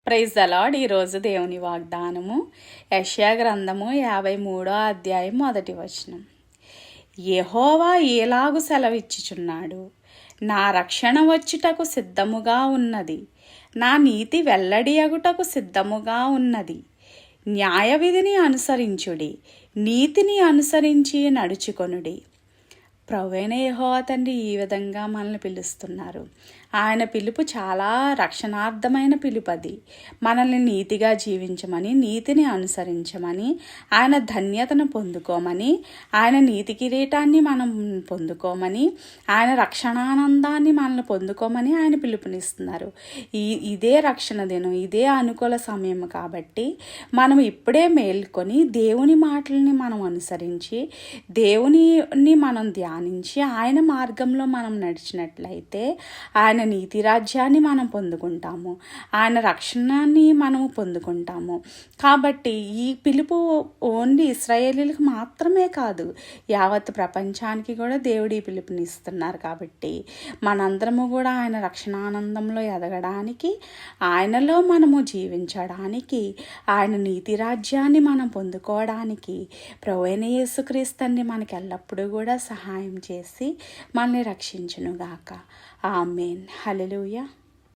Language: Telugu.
Praise the lord. ఈరోజు దేవుని వాగ్దానము యెషయా గ్రంథము 53వ అధ్యాయం 1వ వచనం. యెహోవా ఏలాగు సెలవిచ్చుచున్నాడు, నా రక్షణ వచ్చుటకు సిద్ధముగా ఉన్నది, నా నీతి వెల్లడియగుటకు సిద్ధముగా ఉన్నది. న్యాయ విధిని అనుసరించుడి, నీతిని అనుసరించి నడుచుకొనుడి. ప్రభువైన యెహోవా తండ్రి ఈ విధంగా మనల్ని పిలుస్తున్నారు. ఆయన పిలుపు చాలా రక్షణార్థమైన పిలుపు. అది మనల్ని నీతిగా జీవించమని, నీతిని అనుసరించమని, ఆయన ధన్యతను పొందుకోమని, ఆయన నీతి కిరీటాన్ని మనం పొందుకోమని, ఆయన రక్షణానందాన్ని మనల్ని పొందుకోమని ఆయన పిలుపునిస్తున్నారు. ఇదే రక్షణ దినం, ఇదే అనుకూల సమయం కాబట్టి మనం ఇప్పుడే మేల్కొని దేవుని మాటల్ని మనం అనుసరించి, దేవుని మనం ధ్యానించి, ఆయన మార్గంలో మనం నడిచినట్లయితే ఆయన నీతి రాజ్యాన్ని మనం పొందుకుంటాము, ఆయన రక్షణాన్ని మనము పొందుకుంటాము. కాబట్టి ఈ పిలుపు ఓన్లీ ఇశ్రాయేలీలకు మాత్రమే కాదు, యావత్ ప్రపంచానికి కూడా దేవుడు ఈ పిలుపునిస్తున్నారు. కాబట్టి మనందరము కూడా ఆయన రక్షణానందంలో ఎదగడానికి, ఆయనలో మనము జీవించడానికి, ఆయన నీతి రాజ్యాన్ని మనం పొందుకోవడానికి ప్రభువైన యేసుక్రీస్తుని మనకి ఎల్లప్పుడూ కూడా సహాయం చేసి మనల్ని రక్షించునుగాక. ఆమేన్. హల్లెలూయా.